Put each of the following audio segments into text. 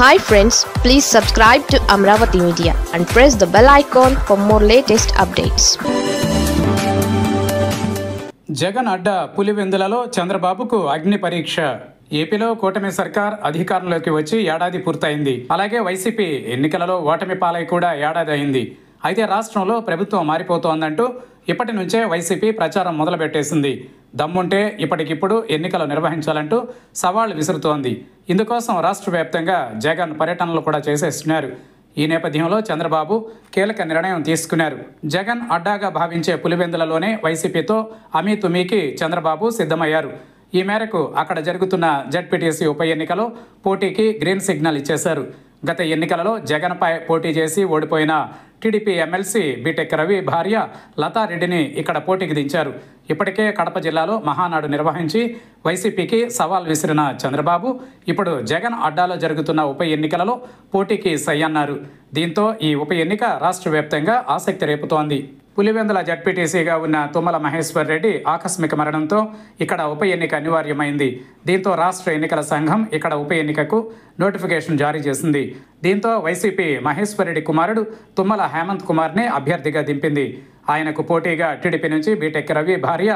Hi friends, please subscribe to Amravati Media and press the bell icon for more latest updates. Jagan అడ్డా పులివెందులలో చంద్రబాబుకు అగ్ని పరీక్ష. ఏపీలో కూటమి సర్కార్ అధికారంలోకి వచ్చి ఏడాది పూర్తయింది. అలాగే వైసీపీ ఎన్నికలలో ఓటమి పాలై కూడా ఏడాది అయింది. అయితే రాష్ట్రంలో ప్రభుత్వం మారిపోతోందంటూ ఇప్పటి నుంచే వైసీపీ ప్రచారం మొదలుపెట్టేసింది. దమ్ముంటే ఇప్పటికిప్పుడు ఎన్నికలు నిర్వహించాలంటూ సవాళ్లు విసురుతోంది. ఇందుకోసం రాష్ట్ర వ్యాప్తంగా జగన్ పర్యటనలు కూడా చేసేస్తున్నారు. ఈ నేపథ్యంలో చంద్రబాబు కీలక నిర్ణయం తీసుకున్నారు. జగన్ అడ్డాగా భావించే పులివెందులలోనే వైసీపీతో అమీతుమీకి చంద్రబాబు సిద్ధమయ్యారు. ఈ మేరకు అక్కడ జరుగుతున్న జెడ్పీటీసీ ఉప ఎన్నికలో పోటీకి గ్రీన్ సిగ్నల్ ఇచ్చేశారు. గత ఎన్నికలలో జగన్పై పోటీ చేసి ఓడిపోయిన టీడీపీ ఎమ్మెల్సీ బీటెక్ రవి భార్య లతారెడ్డిని ఇక్కడ పోటీకి దించారు. ఇప్పటికే కడప జిల్లాలో మహానాడు నిర్వహించి వైసీపీకి సవాల్ విసిరిన చంద్రబాబు ఇప్పుడు జగన్ అడ్డాలో జరుగుతున్న ఉప ఎన్నికలలో పోటీకి సై అన్నారు. దీంతో ఈ ఉప ఎన్నిక రాష్ట్ర వ్యాప్తంగా ఆసక్తి రేపుతోంది. పులివెందుల జడ్పీటీసీగా ఉన్న తుమ్మల మహేశ్వర్ రెడ్డి ఆకస్మిక మరణంతో ఇక్కడ ఉప ఎన్నిక అనివార్యమైంది. దీంతో రాష్ట్ర ఎన్నికల సంఘం ఇక్కడ ఉప ఎన్నికకు నోటిఫికేషన్ జారీ చేసింది. దీంతో వైసీపీ మహేశ్వర్ రెడ్డి కుమారుడు తుమ్మల హేమంత్ కుమార్ని అభ్యర్థిగా దింపింది. ఆయనకు పోటీగా టీడీపీ నుంచి బీటెక్ రవి భార్య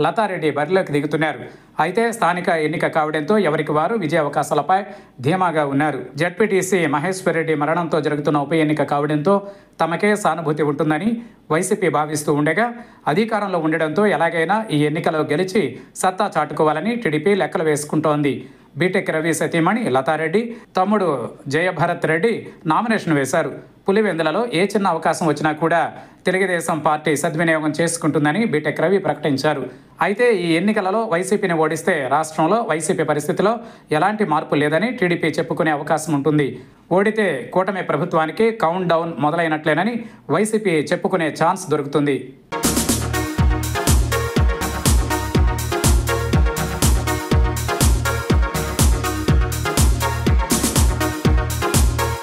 లతారెడ్డి బరిలోకి దిగుతున్నారు. అయితే స్థానిక ఎన్నిక కావడంతో ఎవరికి వారు విజయ అవకాశాలపై ధీమాగా ఉన్నారు. జడ్పీటీసీ మహేశ్వర్ రెడ్డి మరణంతో జరుగుతున్న ఉప ఎన్నిక కావడంతో తమకే సానుభూతి ఉంటుందని వైసీపీ భావిస్తూ ఉండగా అధికారంలో ఉండడంతో ఎలాగైనా ఈ ఎన్నికలో గెలిచి సత్తా చాటుకోవాలని టీడీపీ లెక్కలు వేసుకుంటోంది. బీటెక్ రవి సతీమణి లతారెడ్డి తమ్ముడు జయభరత్ రెడ్డి నామినేషన్ వేశారు. పులివెందులలో ఏ చిన్న అవకాశం వచ్చినా కూడా తెలుగుదేశం పార్టీ సద్వినియోగం చేసుకుంటుందని బీటెక్ రవి ప్రకటించారు. అయితే ఈ ఎన్నికలలో వైసీపీని ఓడిస్తే రాష్ట్రంలో వైసీపీ పరిస్థితిలో ఎలాంటి మార్పు లేదని టీడీపీ చెప్పుకునే అవకాశం ఉంటుంది. ఓడితే కూటమి ప్రభుత్వానికి కౌంట్ డౌన్ మొదలైనట్లేనని వైసీపీ చెప్పుకునే ఛాన్స్ దొరుకుతుంది.